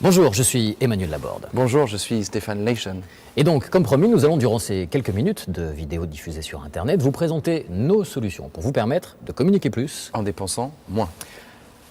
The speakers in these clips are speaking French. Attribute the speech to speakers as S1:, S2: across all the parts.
S1: Bonjour, je suis Emmanuel Laborde.
S2: Bonjour, je suis Stéphane Leichen.
S1: Et donc, comme promis, nous allons durant ces quelques minutes de vidéos diffusées sur Internet vous présenter nos solutions pour vous permettre de communiquer plus.
S2: En dépensant moins.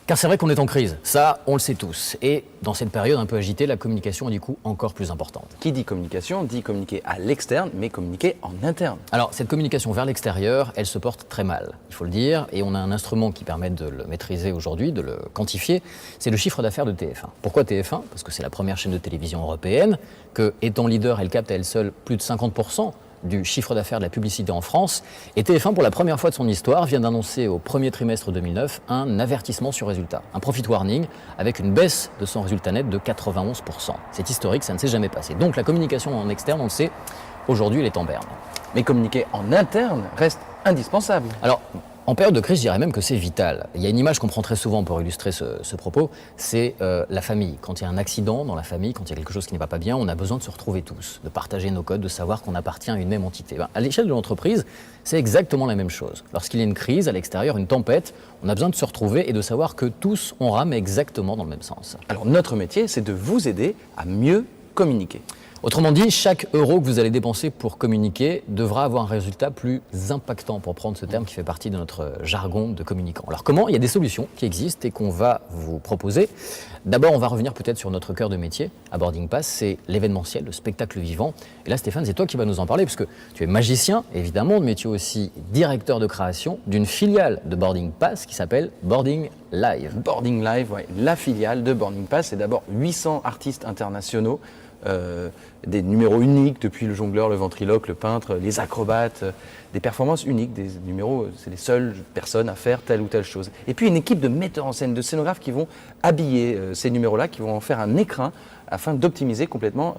S1: Car c'est vrai qu'on est en crise, ça on le sait tous. Et dans cette période un peu agitée, la communication est du coup encore plus importante.
S2: Qui dit communication dit communiquer à l'externe, mais communiquer en interne.
S1: Alors cette communication vers l'extérieur, elle se porte très mal, il faut le dire. Et on a un instrument qui permet de le maîtriser aujourd'hui, de le quantifier. C'est le chiffre d'affaires de TF1. Pourquoi TF1 ? Parce que c'est la première chaîne de télévision européenne, que étant leader, elle capte à elle seule plus de 50% du chiffre d'affaires de la publicité en France. Et TF1, pour la première fois de son histoire, vient d'annoncer au premier trimestre 2009 un avertissement sur résultat, un profit warning, avec une baisse de son résultat net de 91%. C'est historique, ça ne s'est jamais passé. Donc la communication en externe, on le sait, aujourd'hui elle est en berne.
S2: Mais communiquer en interne reste indispensable.
S1: Alors, en période de crise, je dirais même que c'est vital. Il y a une image qu'on prend très souvent pour illustrer ce propos, c'est la famille. Quand il y a un accident dans la famille, quand il y a quelque chose qui ne va pas bien, on a besoin de se retrouver tous, de partager nos codes, de savoir qu'on appartient à une même entité. À l'échelle de l'entreprise, c'est exactement la même chose. Lorsqu'il y a une crise à l'extérieur, une tempête, on a besoin de se retrouver et de savoir que tous on rame exactement dans le même sens.
S2: Alors notre métier, c'est de vous aider à mieux communiquer.
S1: Autrement dit, chaque euro que vous allez dépenser pour communiquer devra avoir un résultat plus impactant, pour prendre ce terme qui fait partie de notre jargon de communicant. Alors comment ? Il y a des solutions qui existent et qu'on va vous proposer. D'abord, on va revenir peut-être sur notre cœur de métier à Boarding Pass, c'est l'événementiel, le spectacle vivant. Et là, Stéphane, c'est toi qui vas nous en parler, puisque tu es magicien, évidemment, mais tu es aussi directeur de création d'une filiale de Boarding Pass qui s'appelle Boarding Live.
S2: Boarding Live, ouais, la filiale de Boarding Pass, c'est d'abord 800 artistes internationaux. Des numéros uniques, depuis le jongleur, le ventriloque, le peintre, les acrobates, des performances uniques, des numéros, c'est les seules personnes à faire telle ou telle chose. Et puis une équipe de metteurs en scène, de scénographes qui vont habiller ces numéros-là, qui vont en faire un écrin afin d'optimiser complètement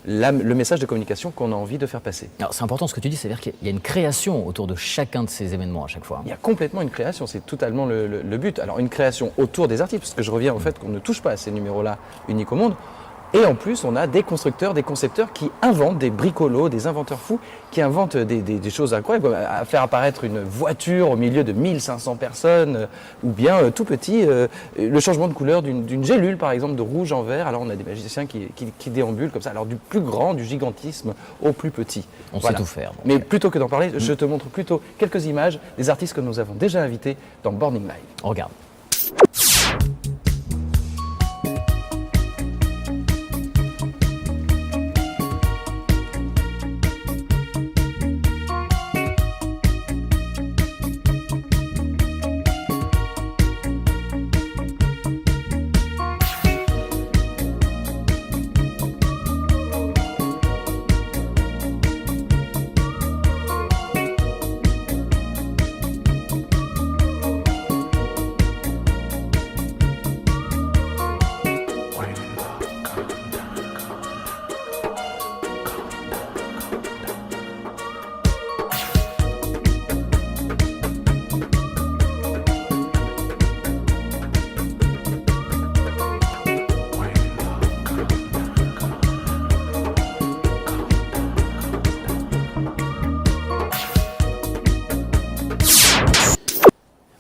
S2: le message de communication qu'on a envie de faire passer.
S1: Alors c'est important ce que tu dis, c'est-à-dire qu'il y a une création autour de chacun de ces événements à chaque fois.
S2: Il y a complètement une création, c'est totalement le but. Alors une création autour des artistes, parce que je reviens au fait qu'on ne touche pas à ces numéros-là uniques au monde. Et en plus, on a des constructeurs, des concepteurs qui inventent, des bricolos, des inventeurs fous, qui inventent des choses incroyables, à faire apparaître une voiture au milieu de 1500 personnes, ou bien tout petit, le changement de couleur d'une gélule, par exemple, de rouge en vert. Alors on a des magiciens qui déambulent comme ça, alors du plus grand, du gigantisme au plus petit.
S1: On sait tout faire. Donc.
S2: Mais plutôt que d'en parler, je te montre plutôt quelques images des artistes que nous avons déjà invités dans Boarding Live.
S1: On regarde.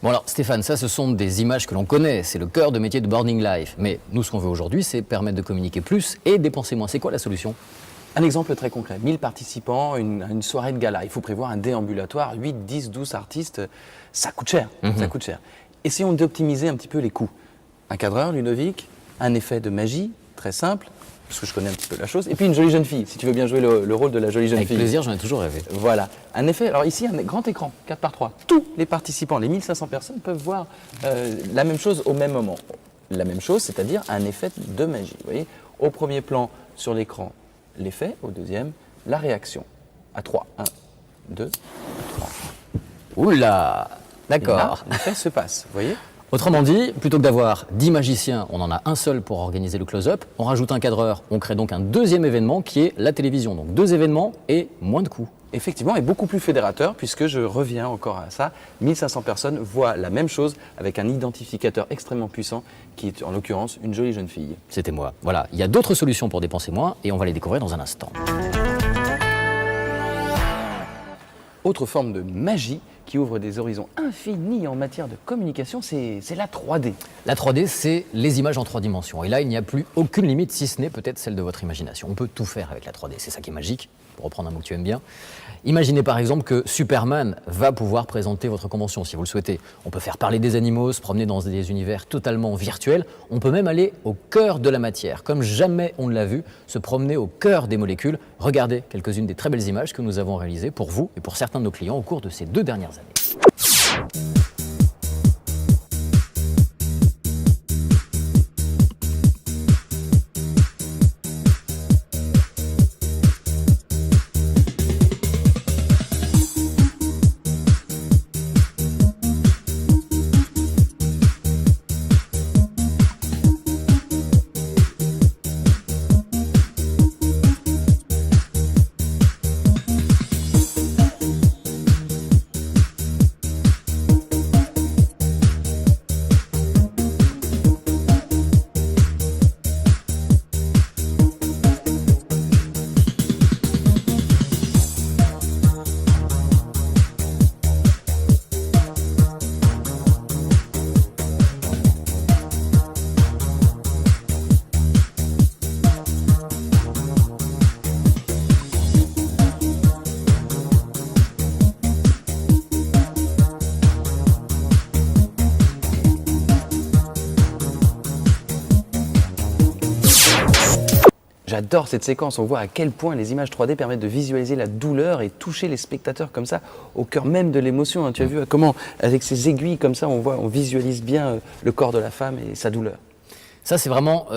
S1: Bon alors Stéphane, ça ce sont des images que l'on connaît, c'est le cœur de métier de Boarding Live. Mais nous ce qu'on veut aujourd'hui c'est permettre de communiquer plus et dépenser moins. C'est quoi la solution ?
S2: Un exemple très concret, 1000 participants, une soirée de gala. Il faut prévoir un déambulatoire, 8, 10, 12 artistes, ça coûte cher, ça coûte cher. Essayons d'optimiser un petit peu les coûts. Un cadreur, Ludovic, un effet de magie, très simple, parce que je connais un petit peu la chose, et puis une jolie jeune fille, si tu veux bien jouer le rôle de la jolie jeune fille.
S1: Avec plaisir, j'en ai toujours rêvé.
S2: Voilà, un effet, alors ici un grand écran, 4x3. Tous les participants, les 1500 personnes peuvent voir la même chose au même moment. La même chose, c'est-à-dire un effet de magie. Vous voyez, au premier plan sur l'écran, l'effet, au deuxième, la réaction. À 3, 1, 2, 3.
S1: Oula ! D'accord.
S2: L'effet se passe, vous voyez ?
S1: Autrement dit, plutôt que d'avoir 10 magiciens, on en a un seul pour organiser le close-up, on rajoute un cadreur, on crée donc un deuxième événement qui est la télévision. Donc 2 événements et moins de coûts.
S2: Effectivement, et beaucoup plus fédérateur, puisque je reviens encore à ça, 1500 personnes voient la même chose avec un identificateur extrêmement puissant qui est en l'occurrence une jolie jeune fille.
S1: C'était moi. Voilà, il y a d'autres solutions pour dépenser moins et on va les découvrir dans un instant.
S2: Autre forme de magie qui ouvre des horizons infinis en matière de communication, c'est la 3D.
S1: La 3D, c'est les images en 3 dimensions. Et là, il n'y a plus aucune limite, si ce n'est peut-être celle de votre imagination. On peut tout faire avec la 3D, c'est ça qui est magique, pour reprendre un mot que tu aimes bien. Imaginez par exemple que Superman va pouvoir présenter votre convention, si vous le souhaitez. On peut faire parler des animaux, se promener dans des univers totalement virtuels. On peut même aller au cœur de la matière, comme jamais on ne l'a vu, se promener au cœur des molécules. Regardez quelques-unes des très belles images que nous avons réalisées pour vous et pour certains de nos clients au cours de ces 2 dernières années.
S2: J'adore cette séquence, on voit à quel point les images 3D permettent de visualiser la douleur et toucher les spectateurs comme ça, au cœur même de l'émotion. Tu as vu comment, avec ces aiguilles comme ça, on visualise bien le corps de la femme et sa douleur.
S1: Ça, c'est vraiment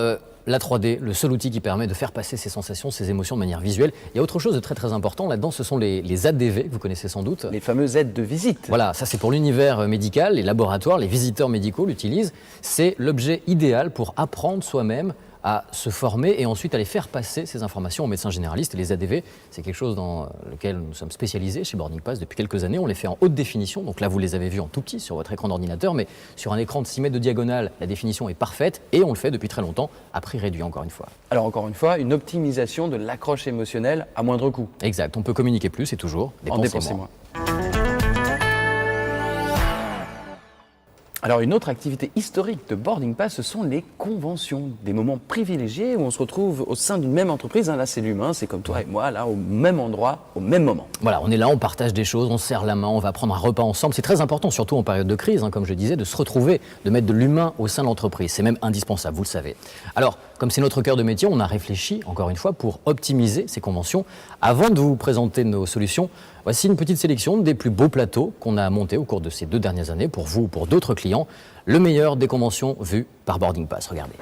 S1: la 3D, le seul outil qui permet de faire passer ces sensations, ces émotions de manière visuelle. Il y a autre chose de très très important là-dedans, ce sont les ADV, que vous connaissez sans doute.
S2: Les fameuses aides de visite.
S1: Voilà, ça c'est pour l'univers médical, les laboratoires, les visiteurs médicaux l'utilisent. C'est l'objet idéal pour apprendre soi-même à se former et ensuite aller faire passer ces informations aux médecins généralistes. Et les ADV, c'est quelque chose dans lequel nous sommes spécialisés chez Boarding Pass depuis quelques années. On les fait en haute définition, donc là vous les avez vus en tout petit sur votre écran d'ordinateur, mais sur un écran de 6 mètres de diagonale, la définition est parfaite et on le fait depuis très longtemps à prix réduit encore une fois.
S2: Alors encore une fois, une optimisation de l'accroche émotionnelle à moindre coût.
S1: Exact, on peut communiquer plus et toujours dépenser moins.
S2: Alors une autre activité historique de Boarding Pass, ce sont les conventions, des moments privilégiés où on se retrouve au sein d'une même entreprise. Là c'est l'humain, c'est comme toi et moi, là au même endroit, au même moment.
S1: Voilà, on est là, on partage des choses, on se serre la main, on va prendre un repas ensemble. C'est très important, surtout en période de crise, comme je disais, de se retrouver, de mettre de l'humain au sein de l'entreprise. C'est même indispensable, vous le savez. Alors, comme c'est notre cœur de métier, on a réfléchi, encore une fois, pour optimiser ces conventions. Avant de vous présenter nos solutions, voici une petite sélection des plus beaux plateaux qu'on a montés au cours de ces 2 dernières années pour vous ou pour d'autres clients. Le meilleur des conventions vues par Boarding Pass. Regardez.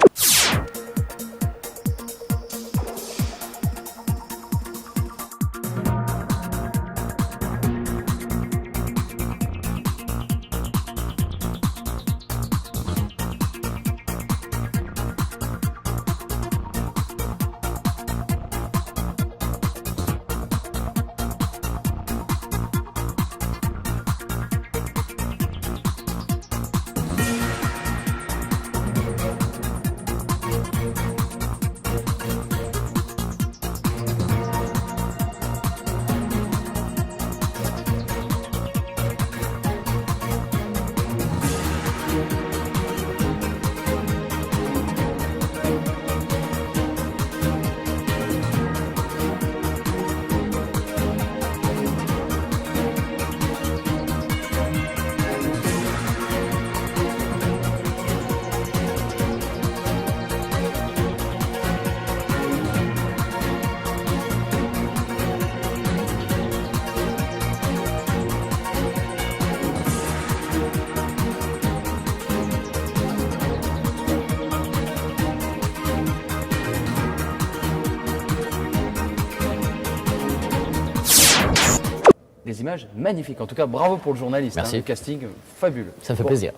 S2: Des images magnifiques. En tout cas, bravo pour le journaliste.
S1: Merci.
S2: Le casting fabuleux.
S1: Ça me fait plaisir.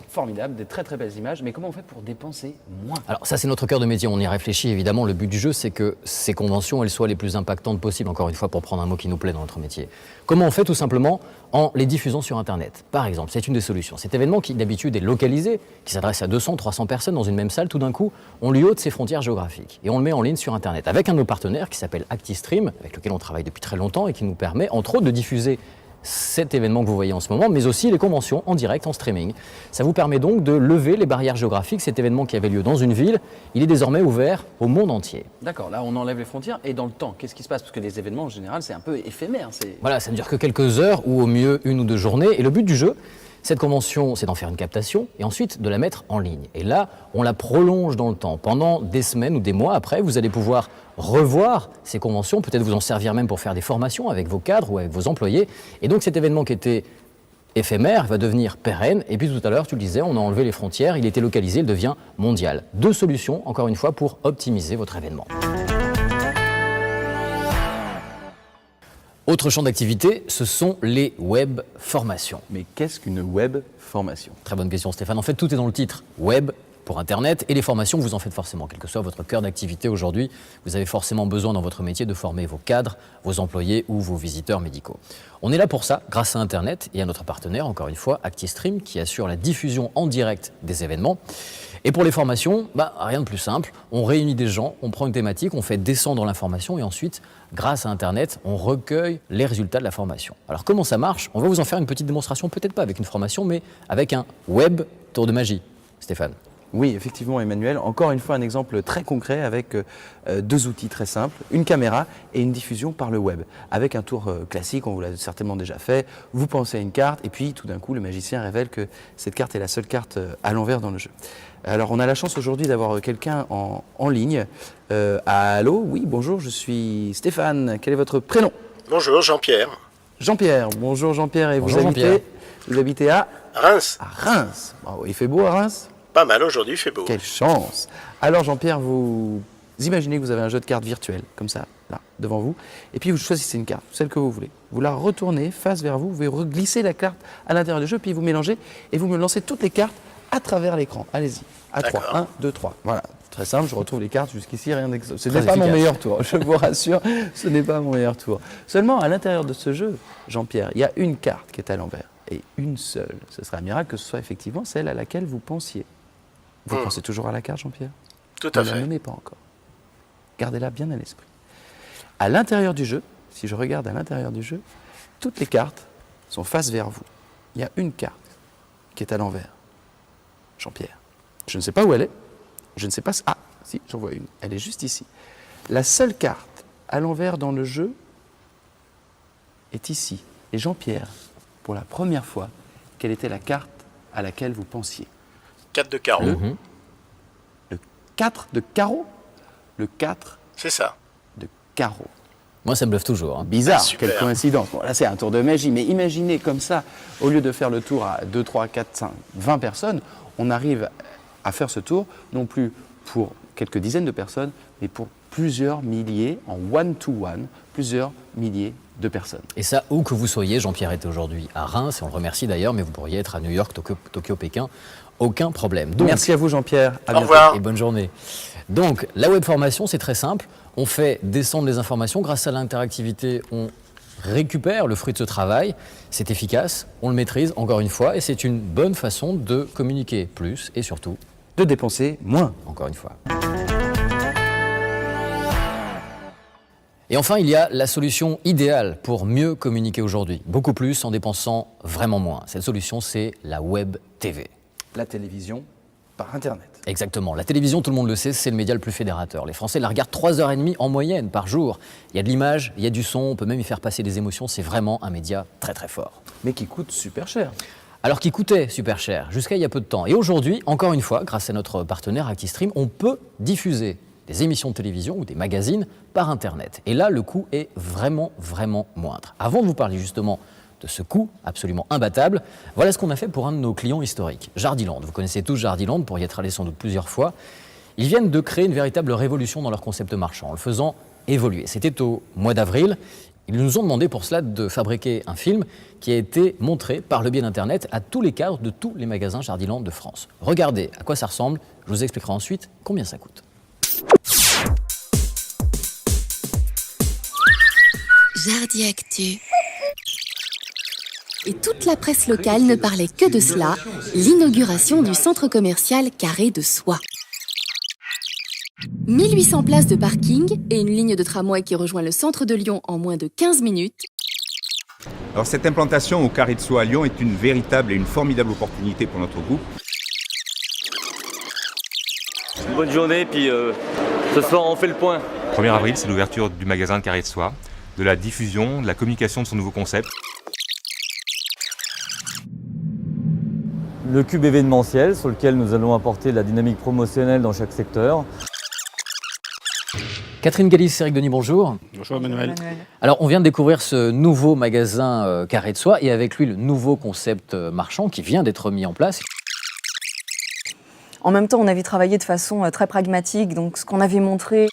S2: Formidable, des très très belles images. Mais comment on fait pour dépenser moins?
S1: Alors ça c'est notre cœur de métier, on y réfléchit évidemment. Le but du jeu c'est que ces conventions elles soient les plus impactantes possibles, encore une fois pour prendre un mot qui nous plaît dans notre métier. Comment on fait? Tout simplement en les diffusant sur Internet. Par exemple, c'est une des solutions. Cet événement qui d'habitude est localisé, qui s'adresse à 200, 300 personnes dans une même salle, tout d'un coup on lui ôte ses frontières géographiques et on le met en ligne sur Internet avec un de nos partenaires qui s'appelle ActiStream, avec lequel on travaille depuis très longtemps et qui nous permet entre autres de diffuser cet événement que vous voyez en ce moment, mais aussi les conventions en direct, en streaming. Ça vous permet donc de lever les barrières géographiques. Cet événement qui avait lieu dans une ville, il est désormais ouvert au monde entier.
S2: D'accord, là on enlève les frontières. Et dans le temps, qu'est-ce qui se passe? Parce que les événements en général c'est un peu éphémère.
S1: Voilà, ça ne dure que quelques heures ou au mieux 1 ou 2 journées. Et le but du jeu, cette convention, c'est d'en faire une captation et ensuite de la mettre en ligne. Et là, on la prolonge dans le temps. Pendant des semaines ou des mois après, vous allez pouvoir revoir ces conventions, peut-être vous en servir même pour faire des formations avec vos cadres ou avec vos employés. Et donc cet événement qui était éphémère va devenir pérenne. Et puis tout à l'heure, tu le disais, on a enlevé les frontières, il était localisé, il devient mondial. 2 solutions, encore une fois, pour optimiser votre événement. Autre champ d'activité, ce sont les web formations.
S2: Mais qu'est-ce qu'une web formation?
S1: Très bonne question Stéphane. En fait, tout est dans le titre. Web pour Internet et les formations, vous en faites forcément. Quel que soit votre cœur d'activité aujourd'hui, vous avez forcément besoin dans votre métier de former vos cadres, vos employés ou vos visiteurs médicaux. On est là pour ça, grâce à Internet et à notre partenaire, encore une fois, ActiStream, qui assure la diffusion en direct des événements. Et pour les formations, rien de plus simple. On réunit des gens, on prend une thématique, on fait descendre l'information et ensuite, grâce à Internet, on recueille les résultats de la formation. Alors comment ça marche? On va vous en faire une petite démonstration, peut-être pas avec une formation, mais avec un web tour de magie. Stéphane.
S2: Oui, effectivement, Emmanuel. Encore une fois, un exemple très concret avec 2 outils très simples, une caméra et une diffusion par le web. Avec un tour classique, on vous l'a certainement déjà fait, vous pensez à une carte et puis tout d'un coup, le magicien révèle que cette carte est la seule carte à l'envers dans le jeu. Alors, on a la chance aujourd'hui d'avoir quelqu'un en ligne. Allô, oui, bonjour, je suis Stéphane. Quel est votre prénom?
S3: Bonjour, Jean-Pierre.
S2: Jean-Pierre. Bonjour Jean-Pierre. Et
S1: Bonjour,
S2: vous habitez à
S3: Reims.
S2: À Reims. Bravo. Il fait beau à Reims?
S3: Pas mal aujourd'hui, il fait beau.
S2: Quelle chance! Alors Jean-Pierre, vous imaginez que vous avez un jeu de cartes virtuel, comme ça, là, devant vous, et puis vous choisissez une carte, celle que vous voulez. Vous la retournez face vers vous, vous glisser la carte à l'intérieur du jeu, puis vous mélangez, et vous me lancez toutes les cartes à travers l'écran. Allez-y, à 3, 1, 2, 3. Voilà, très simple, je retrouve les cartes jusqu'ici, rien d'exceptionnel. Ce n'est pas mon meilleur tour, je vous rassure, ce n'est pas mon meilleur tour. Seulement, à l'intérieur de ce jeu, Jean-Pierre, il y a une carte qui est à l'envers, et une seule. Ce serait un miracle que ce soit effectivement celle à laquelle vous pensiez. Vous pensez toujours à la carte, Jean-Pierre?
S3: Tout à
S2: Ne la
S3: fait.
S2: nommez pas encore. Gardez-la bien à l'esprit. À l'intérieur du jeu, si je regarde à l'intérieur du jeu, toutes les cartes sont face vers vous. Il y a une carte qui est à l'envers. Jean-Pierre. Je ne sais pas où elle est. Je ne sais pas... Ah, si, j'en vois une. Elle est juste ici. La seule carte à l'envers dans le jeu est ici. Et Jean-Pierre, pour la première fois, quelle était la carte à laquelle vous pensiez?
S3: 4 de carreau.
S2: Le 4 de carreau? Le 4
S3: C'est ça.
S2: de carreau.
S1: Moi, ça me bluffe toujours.
S2: Bizarre,
S3: Super.
S2: quelle coïncidence. Bon, là, c'est un tour de magie, mais imaginez comme ça, au lieu de faire le tour à 2, 3, 4, 5, 20 personnes, on arrive à faire ce tour, non plus pour quelques dizaines de personnes, mais pour plusieurs milliers, en one-to-one, plusieurs milliers de personnes.
S1: Et ça, où que vous soyez, Jean-Pierre est aujourd'hui à Reims, et on le remercie d'ailleurs, mais vous pourriez être à New York, Tokyo, Pékin, aucun problème. Donc,
S2: Merci à vous, Jean-Pierre. À
S3: Au
S2: bientôt.
S3: revoir.
S1: et bonne journée. Donc, la web formation, c'est très simple. On fait descendre les informations. Grâce à l'interactivité, on récupère le fruit de ce travail. C'est efficace, on le maîtrise encore une fois, et c'est une bonne façon de communiquer plus et surtout,
S2: De dépenser moins.
S1: encore une fois. Et enfin, il y a la solution idéale pour mieux communiquer aujourd'hui. Beaucoup plus en dépensant vraiment moins. Cette solution, c'est la web TV.
S2: La télévision par Internet.
S1: Exactement. La télévision, tout le monde le sait, c'est le média le plus fédérateur. Les Français la regardent 3h30 en moyenne par jour. Il y a de l'image, il y a du son, on peut même y faire passer des émotions. C'est vraiment un média très très fort.
S2: Mais qui coûte super cher.
S1: Alors qu'il coûtait super cher jusqu'à il y a peu de temps. Et aujourd'hui, encore une fois, grâce à notre partenaire ActiStream, on peut diffuser des émissions de télévision ou des magazines par Internet. Et là, le coût est vraiment, vraiment moindre. Avant de vous parler justement de ce coût absolument imbattable, voilà ce qu'on a fait pour un de nos clients historiques, Jardiland. Vous connaissez tous Jardiland pour y être allé sans doute plusieurs fois. Ils viennent de créer une véritable révolution dans leur concept marchand, en le faisant évoluer. C'était au mois d'avril. Ils nous ont demandé pour cela de fabriquer un film qui a été montré par le biais d'Internet à tous les cadres de tous les magasins Jardiland de France. Regardez à quoi ça ressemble, je vous expliquerai ensuite combien ça coûte.
S4: Jardi Actu. Et toute la presse locale ne parlait que de cela, l'inauguration du centre commercial Carré de Soie. 1800 places de parking et une ligne de tramway qui rejoint le centre de Lyon en moins de 15 minutes.
S5: Alors cette implantation au Carré de Soie à Lyon est une véritable et une formidable opportunité pour notre groupe.
S6: Bonne journée, puis ce soir on fait le point.
S7: 1er avril, c'est l'ouverture du magasin Carré de Soie, de la diffusion, de la communication de son nouveau concept.
S6: Le cube événementiel sur lequel nous allons apporter de la dynamique promotionnelle dans chaque secteur.
S1: Catherine Galis, Eric Denis, bonjour.
S3: Bonjour Emmanuel.
S1: Alors, on vient de découvrir ce nouveau magasin Carré de Soie et avec lui le nouveau concept marchand qui vient d'être mis en place.
S8: En même temps, on avait travaillé de façon très pragmatique, donc ce qu'on avait montré.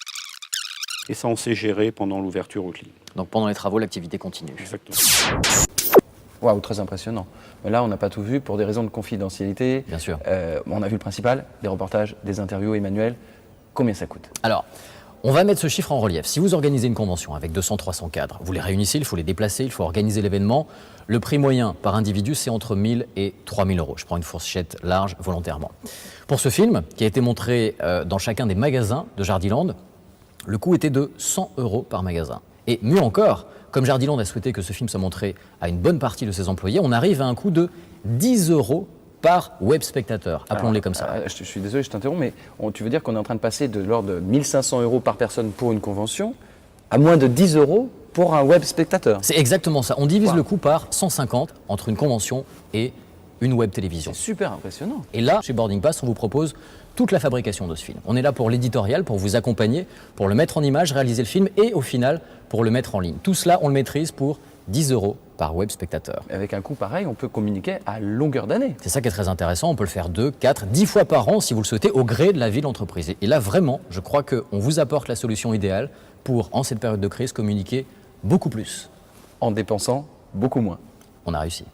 S3: Et ça, on s'est géré pendant l'ouverture au client.
S1: Donc pendant les travaux, l'activité continue.
S3: Exactement.
S2: Waouh, très impressionnant. Mais là, on n'a pas tout vu pour des raisons de confidentialité.
S1: Bien sûr.
S2: On a vu le principal, des reportages, des interviews. Emmanuel, combien ça coûte?
S1: Alors, on va mettre ce chiffre en relief. Si vous organisez une convention avec 200-300 cadres, vous les réunissez, il faut les déplacer, il faut organiser l'événement. Le prix moyen par individu, c'est entre 1 000 et 3 000 euros. Je prends une fourchette large volontairement. Pour ce film, qui a été montré dans chacun des magasins de Jardiland, le coût était de 100 euros par magasin. Et mieux encore, comme Jardiland a souhaité que ce film soit montré à une bonne partie de ses employés, on arrive à un coût de 10 euros par web spectateur, appelons-les comme ça.
S2: Je suis désolé, je t'interromps, mais tu veux dire qu'on est en train de passer de l'ordre de 1 500 euros par personne pour une convention à moins de 10 euros pour un web spectateur?
S1: C'est exactement ça. On divise
S2: Wow.
S1: le coût par 150 entre une convention et une web télévision.
S2: C'est super impressionnant.
S1: Et là, chez Boarding Pass, on vous propose toute la fabrication de ce film. On est là pour l'éditorial, pour vous accompagner, pour le mettre en image, réaliser le film et au final, pour le mettre en ligne. Tout cela, on le maîtrise pour 10 euros par web spectateur.
S2: Avec un coût pareil, on peut communiquer à longueur d'année.
S1: C'est ça qui est très intéressant. On peut le faire 2, 4, 10 fois par an si vous le souhaitez, au gré de la vie de l'entreprise. Et là, vraiment, je crois qu'on vous apporte la solution idéale pour, en cette période de crise, communiquer beaucoup plus.
S2: En dépensant beaucoup moins.
S1: On a réussi.